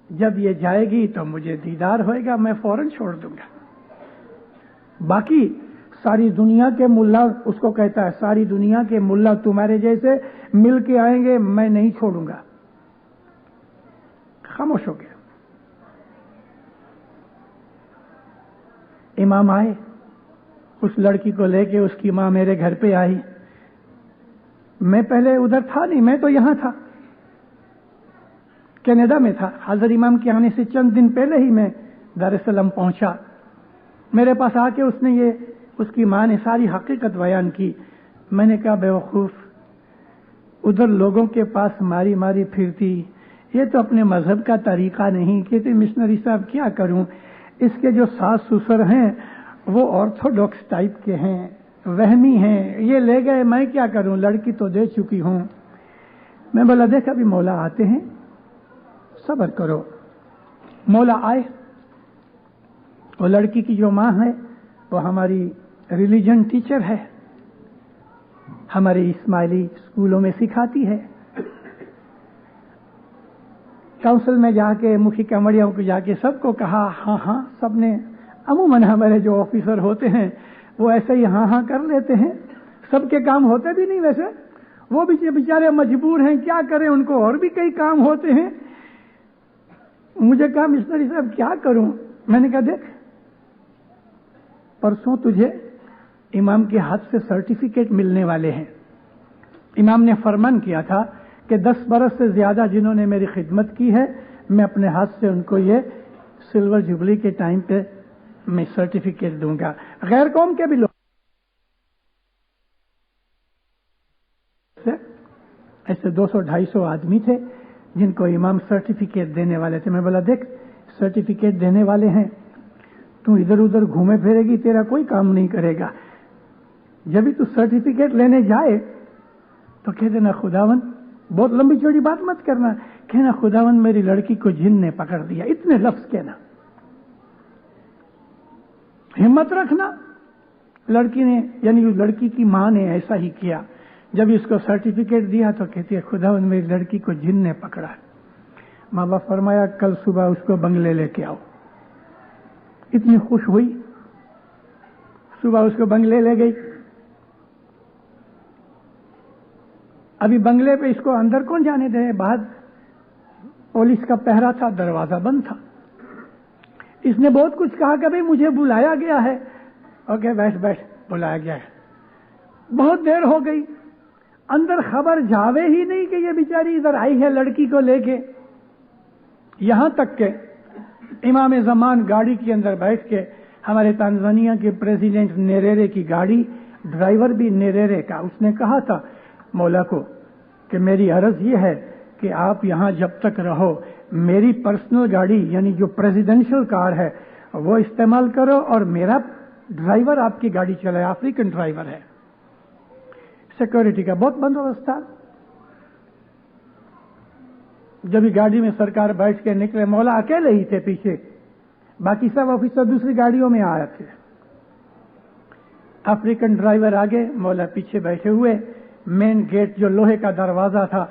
[SPEAKER 1] جب یہ جائے گی تو مجھے دیدار ہوئے گا، میں فوراً چھوڑ دوں گا۔ باقی ساری دنیا کے ملا، اس کو کہتا ہے ساری دنیا کے ملا تمہارے جیسے مل کے آئیں گے، میں نہیں چھوڑوں گا۔ خاموش ہو گیا۔ امام آئے، اس لڑکی کو لے کے اس کی ماں میرے گھر پہ آئی۔ میں پہلے ادھر تھا نہیں، میں تو یہاں تھا، کینیڈا میں تھا۔ حضرت امام کے آنے سے چند دن پہلے ہی میں دار السلام پہنچا۔ میرے پاس آ کے اس کی ماں نے ساری حقیقت بیان کی۔ میں نے کہا بیوقوف، ادھر لوگوں کے پاس ماری ماری پھرتی، یہ تو اپنے مذہب کا طریقہ نہیں۔ کہتے مشنری صاحب کیا کروں، اس کے جو ساس سسر ہیں وہ آرتھوڈاکس ٹائپ کے ہیں، وہمی ہیں، یہ لے گئے، میں کیا کروں، لڑکی تو دے چکی ہوں۔ میں بولا دیکھ ابھی مولا آتے ہیں، صبر کرو۔ مولا آئے، وہ لڑکی کی جو ماں ہے وہ ہماری ریلیجن ٹیچر ہے، ہماری اسماعیلی اسکولوں میں سکھاتی ہے۔ کونسل میں جا کے مکھی کمڑیوں کو جا کے سب کو کہا ہاں ہاں، سب نے عموماً ہمارے جو آفیسر ہوتے ہیں وہ ایسے ہی ہاں ہاں کر لیتے ہیں، سب کے کام ہوتے بھی نہیں، ویسے وہ بھی بیچارے مجبور ہیں، کیا کریں، ان کو اور بھی کئی کام ہوتے ہیں۔ مجھے کہا مشنری صاحب کیا کروں؟ میں نے کہا دیکھ، پرسوں تجھے امام کے ہاتھ سے سرٹیفکیٹ ملنے والے ہیں۔ امام نے فرمان کیا تھا کہ 10 برس سے زیادہ جنہوں نے میری خدمت کی ہے، میں اپنے ہاتھ سے ان کو یہ سلور جوبلی کے ٹائم پہ میں سرٹیفکیٹ دوں گا۔ غیر قوم کے بھی لوگ ایسے 200-250 آدمی تھے جن کو امام سرٹیفکیٹ دینے والے تھے۔ میں بولا دیکھ، سرٹیفکیٹ دینے والے ہیں، تو ادھر ادھر گھومے پھرے گی، تیرا کوئی کام نہیں کرے گا۔ جب بھی تو سرٹیفکیٹ لینے جائے تو کہہ دینا خداون، بہت لمبی چوڑی بات مت کرنا، کہنا خداون میری لڑکی کو جن نے پکڑ دیا، اتنے لفظ کہنا، ہمت رکھنا۔ لڑکی نے، یعنی لڑکی کی ماں نے ایسا ہی کیا۔ جب اس کو سرٹیفکیٹ دیا تو کہتی ہے خداون میری لڑکی کو جن نے پکڑا۔ ماں باپ فرمایا کل صبح اس کو بنگلے لے کے آؤ۔ اتنی خوش ہوئی، صبح اس کو بنگلے لے گئی۔ ابھی بنگلے پہ اس کو اندر کون جانے دے، باہر پولیس کا پہرا تھا، دروازہ بند تھا۔ اس نے بہت کچھ کہا کہ بھائی مجھے بلایا گیا ہے۔ اوکے بیٹھ بیٹھ، بلایا گیا ہے۔ بہت دیر ہو گئی، اندر خبر جاوے ہی نہیں کہ یہ بیچاری ادھر آئی ہے لڑکی کو لے کے۔ یہاں تک کہ امام زمان گاڑی کے اندر بیٹھ کے، ہمارے تنزانیہ کے پریزیڈنٹ نیریرے کی گاڑی، ڈرائیور بھی نیریرے کا، اس نے کہا تھا مولا کو کہ میری عرض یہ ہے کہ آپ یہاں جب تک رہو میری پرسنل گاڑی یعنی جو پریزیڈنشل کار ہے وہ استعمال کرو، اور میرا ڈرائیور آپ کی گاڑی چلائے، افریقن ڈرائیور ہے۔ سیکورٹی کا بہت بندوبست تھا۔ جب ہی گاڑی میں سرکار بیٹھ کے نکلے، مولا اکیلے ہی تھے پیچھے، باقی سب آفیسر دوسری گاڑیوں میں آئے تھے۔ افریقن ڈرائیور آگے، مولا پیچھے بیٹھے ہوئے۔ مین گیٹ جو لوہے کا دروازہ تھا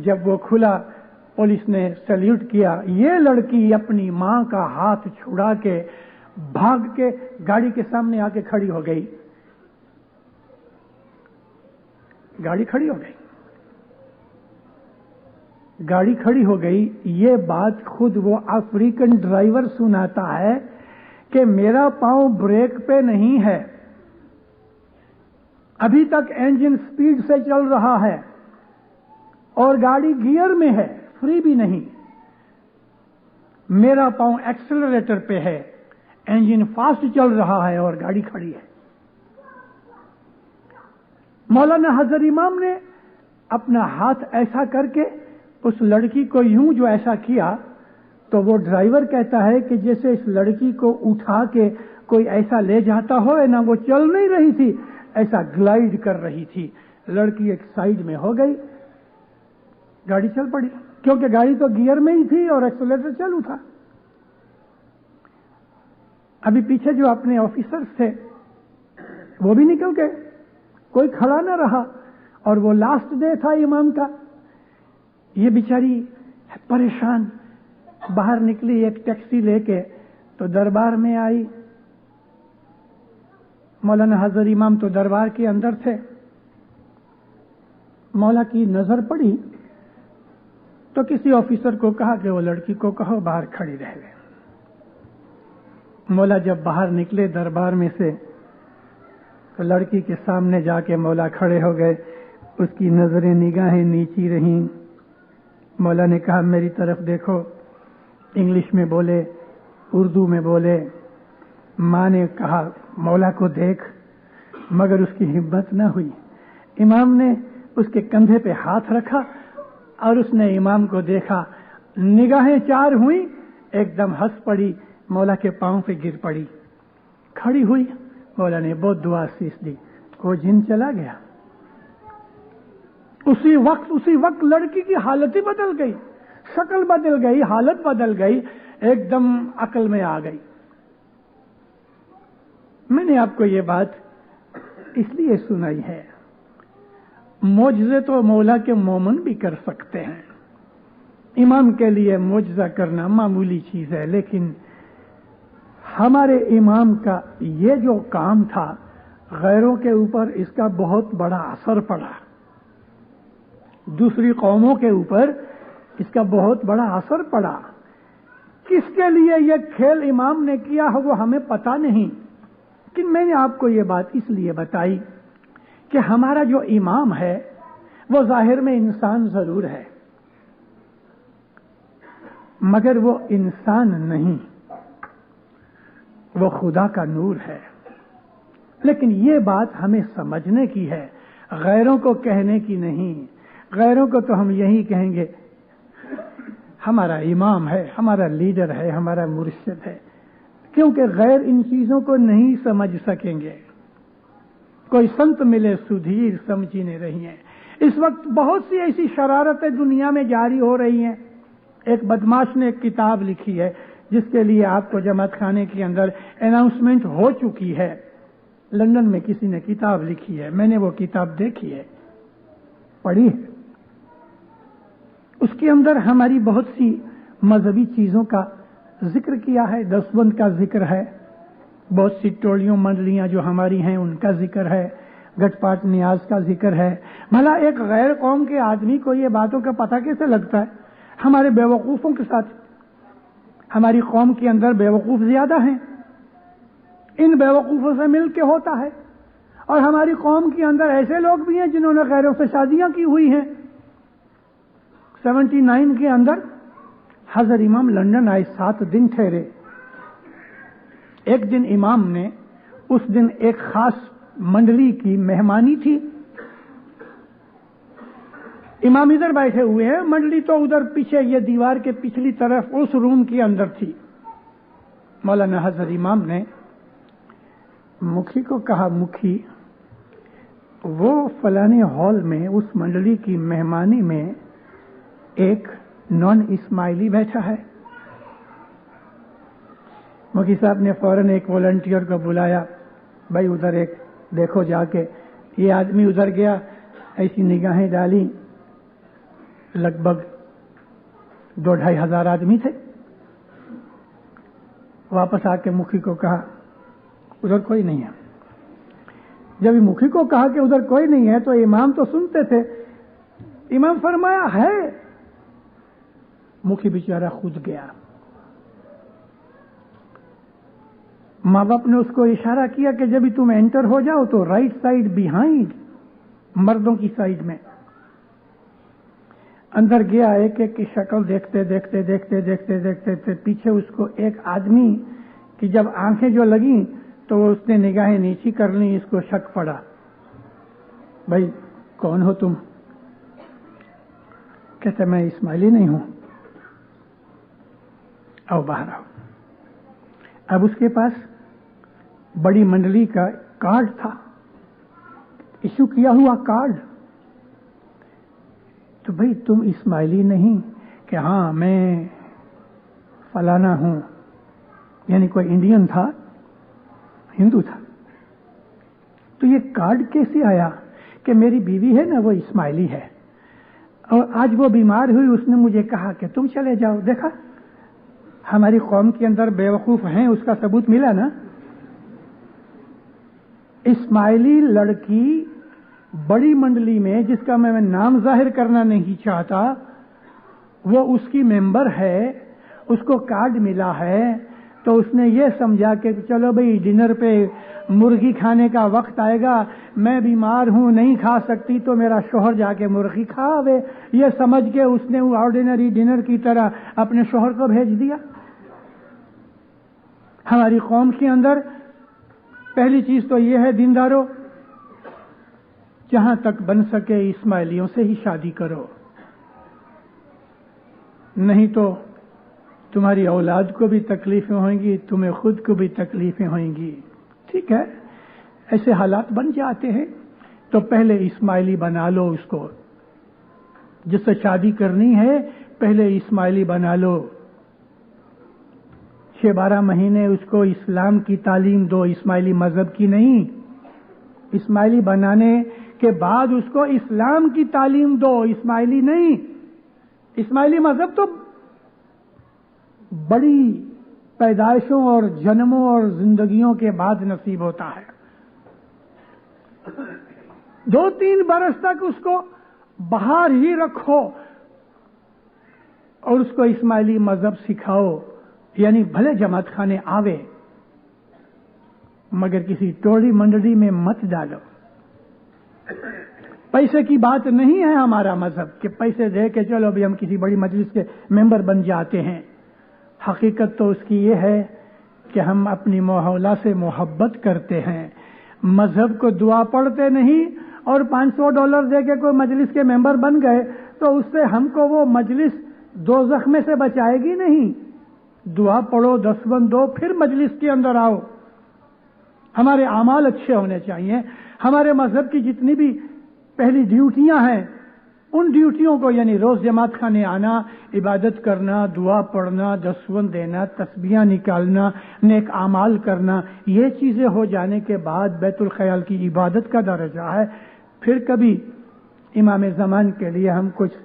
[SPEAKER 1] جب وہ کھلا، پولیس نے سیلیوٹ کیا۔ یہ لڑکی اپنی ماں کا ہاتھ چھڑا کے بھاگ کے گاڑی کے سامنے آ کے کھڑی ہو گئی۔ گاڑی کھڑی ہو گئی، گاڑی کھڑی ہو گئی۔ یہ بات خود وہ افریقن ڈرائیور سناتا ہے کہ میرا پاؤں بریک پہ نہیں ہے، ابھی تک انجن سپیڈ سے چل رہا ہے اور گاڑی گیئر میں ہے، فری بھی نہیں، میرا پاؤں ایکسلریٹر پہ ہے، انجن فاسٹ چل رہا ہے اور گاڑی کھڑی ہے۔ مولانا حضرت امام نے اپنا ہاتھ ایسا کر کے اس لڑکی کو یوں جو ایسا کیا تو وہ ڈرائیور کہتا ہے کہ جیسے اس لڑکی کو اٹھا کے کوئی ایسا لے جاتا ہو نا، وہ چل نہیں رہی تھی، ایسا گلائیڈ کر رہی تھی. لڑکی ایک سائیڈ میں ہو گئی، گاڑی چل پڑی، کیونکہ گاڑی تو گیئر میں ہی تھی اور ایکسیلریٹر چالو تھا. ابھی پیچھے جو اپنے آفیسرز تھے وہ بھی نکل گئے، کوئی کھڑا نہ رہا، اور وہ لاسٹ ڈے تھا امام کا. یہ بیچاری پریشان باہر نکلی ایک ٹیکسی لے کے تو دربار میں آئی. مولانا حضر امام تو دربار کے اندر تھے. مولا کی نظر پڑی تو کسی آفیسر کو کہا کہ وہ لڑکی کو کہو باہر کھڑی رہ گئے. مولا جب باہر نکلے دربار میں سے تو لڑکی کے سامنے جا کے مولا کھڑے ہو گئے. اس کی نظریں نگاہیں نیچی رہیں. مولا نے کہا میری طرف دیکھو. انگلش میں بولے، اردو میں بولے. ماں نے کہا مولا کو دیکھ، مگر اس کی ہمت نہ ہوئی. امام نے اس کے کندھے پہ ہاتھ رکھا اور اس نے امام کو دیکھا. نگاہیں چار ہوئیں، ایک دم ہنس پڑی، مولا کے پاؤں پہ گر پڑی، کھڑی ہوئی. مولا نے بہت دعا سیس دی، وہ جن چلا گیا. اسی وقت لڑکی کی حالت ہی بدل گئی، شکل بدل گئی، حالت بدل گئی، ایک دم عقل میں آ گئی. میں نے آپ کو یہ بات اس لیے سنائی ہے، معجزے تو مولا کے مومن بھی کر سکتے ہیں. امام کے لیے معجزہ کرنا معمولی چیز ہے، لیکن ہمارے امام کا یہ جو کام تھا غیروں کے اوپر اس کا بہت بڑا اثر پڑا. دوسری قوموں کے اوپر اس کا بہت بڑا اثر پڑا. کس کے لیے یہ کھیل امام نے کیا ہے وہ ہمیں پتا نہیں، لیکن میں نے آپ کو یہ بات اس لیے بتائی کہ ہمارا جو امام ہے وہ ظاہر میں انسان ضرور ہے، مگر وہ انسان نہیں، وہ خدا کا نور ہے. لیکن یہ بات ہمیں سمجھنے کی ہے، غیروں کو کہنے کی نہیں. غیروں کو تو ہم یہی کہیں گے ہمارا امام ہے، ہمارا لیڈر ہے، ہمارا مرشد ہے، کیونکہ غیر ان چیزوں کو نہیں سمجھ سکیں گے. کوئی سنت ملے سدھیر سمجھی نہیں رہی ہیں. اس وقت بہت سی ایسی شرارتیں دنیا میں جاری ہو رہی ہیں. ایک بدماش نے ایک کتاب لکھی ہے جس کے لیے آپ کو جماعت خانے کے اندر اناؤنسمنٹ ہو چکی ہے. لندن میں کسی نے کتاب لکھی ہے، میں نے وہ کتاب دیکھی ہے، پڑھی ہے. اس کے اندر ہماری بہت سی مذہبی چیزوں کا ذکر کیا ہے. دستبند کا ذکر ہے، بہت سی ٹولیوں منڈلیاں جو ہماری ہیں ان کا ذکر ہے، گٹ پاٹ نیاز کا ذکر ہے. بھلا ایک غیر قوم کے آدمی کو یہ باتوں کا پتہ کیسے لگتا ہے؟ ہمارے بیوقوفوں کے ساتھ. ہماری قوم کے اندر بیوقوف زیادہ ہیں، ان بیوقوفوں سے مل کے ہوتا ہے. اور ہماری قوم کے اندر ایسے لوگ بھی ہیں جنہوں نے غیروں سے شادیاں کی ہوئی ہیں. 79 کے اندر حضرت امام لندن آئے، 7 دن ٹھہرے. ایک دن امام نے اس دن ایک خاص منڈلی کی مہمانی تھی. امام ادھر بیٹھے ہوئے ہیں، منڈلی تو ادھر پیچھے یہ دیوار کے پچھلی طرف اس روم کے اندر تھی. مولانا حضرت امام نے مکھی کو کہا، مکھی وہ فلانے ہال میں اس منڈلی کی مہمانی میں ایک نان اسماعیلی بیٹھا ہے. مکھی صاحب نے فوراً ایک والنٹیئر کو بلایا، بھائی ادھر ایک دیکھو جا کے. یہ آدمی ادھر گیا، ایسی نگاہیں ڈالی، لگ بھگ 2-2.5 ہزار آدمی تھے. واپس آ کے مکھی کو کہا ادھر کوئی نہیں ہے. جب مکھی کو کہا کہ ادھر کوئی نہیں ہے تو امام تو سنتے تھے. امام فرمایا ہے. مکھی بیچارہ خود گیا. ماں باپ نے اس کو اشارہ کیا کہ جب تم انٹر ہو جاؤ تو رائٹ سائڈ بیہائنڈ، مردوں کی سائڈ میں. اندر گیا، ایک ایک کی شکل دیکھتے دیکھتے دیکھتے دیکھتے دیکھتے پیچھے اس کو ایک آدمی کی جب آنکھیں جو لگیں تو اس نے نگاہیں نیچی کر لی. اس کو شک پڑا، بھائی کون ہو تم؟ کہتے میں اسماعیلی نہیں ہوں، او باہر آؤ۔ اب اس کے پاس بڑی منڈلی کا کارڈ تھا، ایشو کیا ہوا کارڈ۔ تو بھئی تم اسماعیلی نہیں؟ کہ ہاں میں فلانا ہوں، یعنی کوئی انڈین تھا، ہندو تھا۔ تو یہ کارڈ کیسے آیا؟ کہ میری بیوی ہے نا وہ اسماعیلی ہے، اور آج وہ بیمار ہوئی، اس نے مجھے کہا کہ تم چلے جاؤ۔ دیکھا ہماری قوم کے اندر بے وقوف ہیں، اس کا ثبوت ملا نا۔ اسماعیلی لڑکی بڑی منڈلی میں، جس کا میں نام ظاہر کرنا نہیں چاہتا، وہ اس کی ممبر ہے، اس کو کارڈ ملا ہے، تو اس نے یہ سمجھا کہ چلو بھئی ڈنر پہ مرغی کھانے کا وقت آئے گا، میں بیمار ہوں نہیں کھا سکتی، تو میرا شوہر جا کے مرغی کھاوے، یہ سمجھ کے اس نے وہ آرڈینری ڈنر کی طرح اپنے شوہر کو بھیج دیا۔ ہماری قوم کے اندر پہلی چیز تو یہ ہے، دینداروں جہاں تک بن سکے اسماعیلیوں سے ہی شادی کرو، نہیں تو تمہاری اولاد کو بھی تکلیفیں ہوئیں گی، تمہیں خود کو بھی تکلیفیں ہوئیں گی۔ ٹھیک ہے، ایسے حالات بن جاتے ہیں، تو پہلے اسماعیلی بنا لو اس کو، جس سے شادی کرنی ہے پہلے اسماعیلی بنا لو، 6-12 مہینے اس کو اسلام کی تعلیم دو، اسماعیلی مذہب کی نہیں۔ اسماعیلی بنانے کے بعد اس کو اسلام کی تعلیم دو، اسماعیلی نہیں۔ اسماعیلی مذہب تو بڑی پیدائشوں اور جنموں اور زندگیوں کے بعد نصیب ہوتا ہے۔ 2-3 برس تک اس کو باہر ہی رکھو اور اس کو اسماعیلی مذہب سکھاؤ، یعنی بھلے جماعت خانے آوے مگر کسی ٹولی منڈلی میں مت ڈالو۔ پیسے کی بات نہیں ہے ہمارا مذہب کہ پیسے دے کے چلو بھی ہم کسی بڑی مجلس کے ممبر بن جاتے ہیں۔ حقیقت تو اس کی یہ ہے کہ ہم اپنی مولا سے محبت کرتے ہیں، مذہب کو دعا پڑھتے نہیں، اور $500 دے کے کوئی مجلس کے ممبر بن گئے تو اس سے ہم کو وہ مجلس دوزخ میں سے بچائے گی نہیں۔ دعا پڑھو، دستبند دو، پھر مجلس کے اندر آؤ۔ ہمارے اعمال اچھے ہونے چاہیے۔ ہمارے مذہب کی جتنی بھی پہلی ڈیوٹیاں ہیں، ان ڈیوٹیوں کو، یعنی روز جماعت خانے آنا، عبادت کرنا، دعا پڑھنا، دستبند دینا، تسبیحاں نکالنا، نیک اعمال کرنا، یہ چیزیں ہو جانے کے بعد بیت الخیال کی عبادت کا درجہ ہے۔ پھر کبھی امام زمان کے لیے ہم کچھ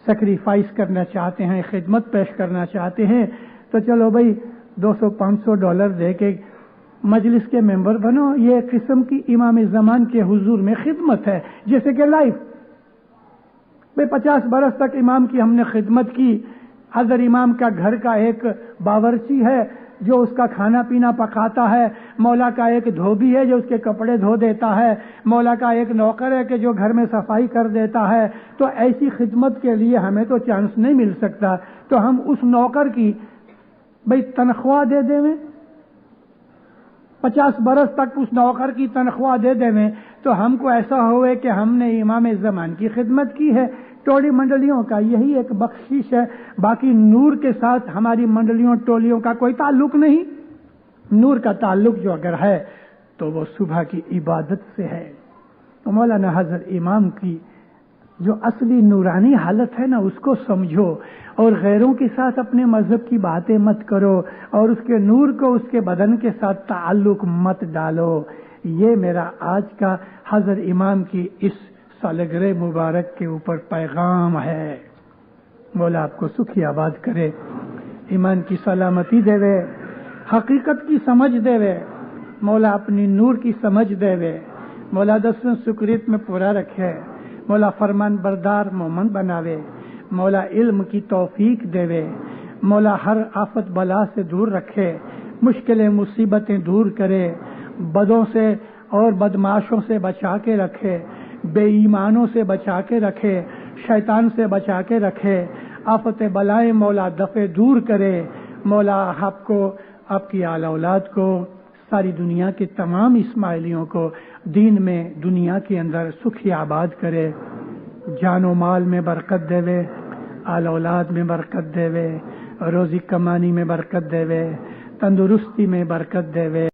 [SPEAKER 1] سیکریفائس کرنا چاہتے ہیں، خدمت پیش کرنا چاہتے ہیں، تو چلو بھائی $200-500 دے کے مجلس کے ممبر بنو۔ یہ ایک قسم کی امام زمان کے حضور میں خدمت ہے، جیسے کہ لائف بھائی 50 برس تک امام کی ہم نے خدمت کی۔ حضرت امام کا گھر کا ایک باورچی ہے جو اس کا کھانا پینا پکاتا ہے، مولا کا ایک دھوبی ہے جو اس کے کپڑے دھو دیتا ہے، مولا کا ایک نوکر ہے کہ جو گھر میں صفائی کر دیتا ہے۔ تو ایسی خدمت کے لیے ہمیں تو چانس نہیں مل سکتا، تو ہم اس نوکر کی بھئی تنخواہ دے دیں، 50 برس تک اس نوکر کی تنخواہ دے دیں، تو ہم کو ایسا ہوئے کہ ہم نے امام زمان کی خدمت کی ہے۔ ٹولی منڈلیوں کا یہی ایک بخشش ہے، باقی نور کے ساتھ ہماری منڈلیوں ٹولیوں کا کوئی تعلق نہیں۔ نور کا تعلق جو اگر ہے تو وہ صبح کی عبادت سے ہے۔ تو مولانا حضرت امام کی جو اصلی نورانی حالت ہے نا، اس کو سمجھو، اور غیروں کے ساتھ اپنے مذہب کی باتیں مت کرو، اور اس کے نور کو اس کے بدن کے ساتھ تعلق مت ڈالو۔ یہ میرا آج کا حضرت امام کی اس سالگرہ مبارک کے اوپر پیغام ہے۔ مولا آپ کو سکھی آباد کرے، ایمان کی سلامتی دے وے، حقیقت کی سمجھ دے وے، مولا اپنی نور کی سمجھ دے وے، مولا دسویں سکریت میں پورا رکھے، مولا فرمان بردار مومن بناوے، مولا علم کی توفیق دے وے، مولا ہر آفت بلا سے دور رکھے، مشکلیں مصیبتیں دور کرے، بدوں سے اور بدماشوں سے بچا کے رکھے، بے ایمانوں سے بچا کے رکھے، شیطان سے بچا کے رکھے، آفت بلائیں مولا دفع دور کرے، مولا آپ کو، آپ کی آل اولاد کو، ساری دنیا کے تمام اسماعیلیوں کو دین میں، دنیا کے اندر سکھی آباد کرے، جان و مال میں برکت دے، آل اولاد میں برکت دے وے، روزی کمانی میں برکت دے وے، تندرستی میں برکت دے وے۔